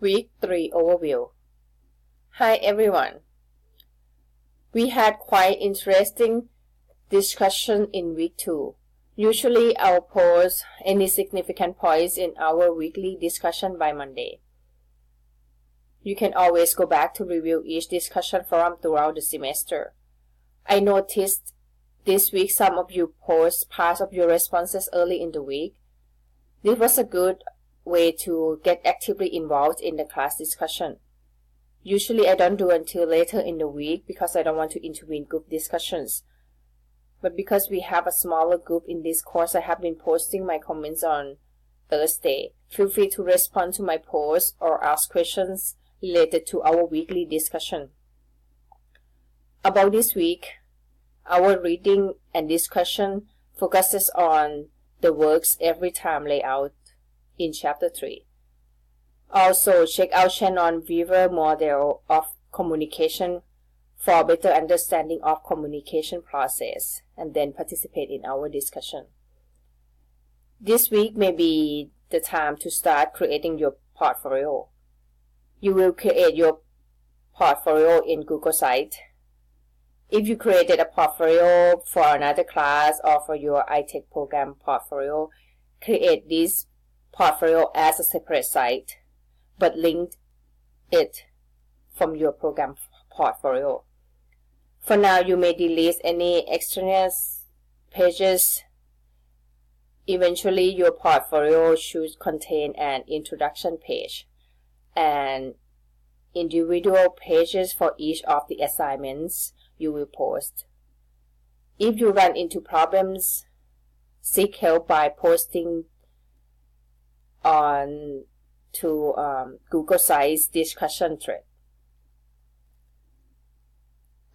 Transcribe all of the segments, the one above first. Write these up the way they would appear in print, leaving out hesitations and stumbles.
Week 3 Overview. Hi everyone. We had quite interesting discussion in week 2. Usually I'll post any significant points in our weekly discussion by Monday. You can always go back to review each discussion forum throughout the semester. I noticed this week some of you post parts of your responses early in the week. This was a good way to get actively involved in the class discussion. Usually I don't do until later in the week because I don't want to intervene group discussions. But because we have a smaller group in this course, I have been posting my comments on Thursday. Feel free to respond to my posts or ask questions related to our weekly discussion. About this week, our reading and discussion focuses on the works every time layout in Chapter 3. Also, check out Shannon Weaver model of communication for better understanding of communication process, and then participate in our discussion. This week may be the time to start creating your portfolio. You will create your portfolio in Google Site. If you created a portfolio for another class or for your ITEC program portfolio, create this portfolio as a separate site, but link it from your program portfolio. For now, you may delete any extraneous pages. Eventually, your portfolio should contain an introduction page and individual pages for each of the assignments you will post. If you run into problems, seek help by posting on to Google Sites discussion thread.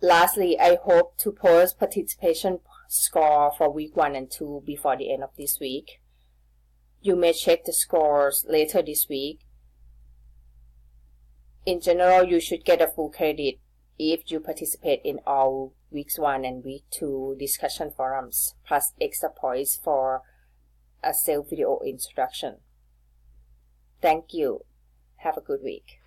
Lastly, I hope to post participation score for week 1 and 2 before the end of this week. You may check the scores later this week. In general, you should get a full credit if you participate in all weeks 1 and week 2 discussion forums, plus extra points for a self-video introduction. Thank you. Have a good week.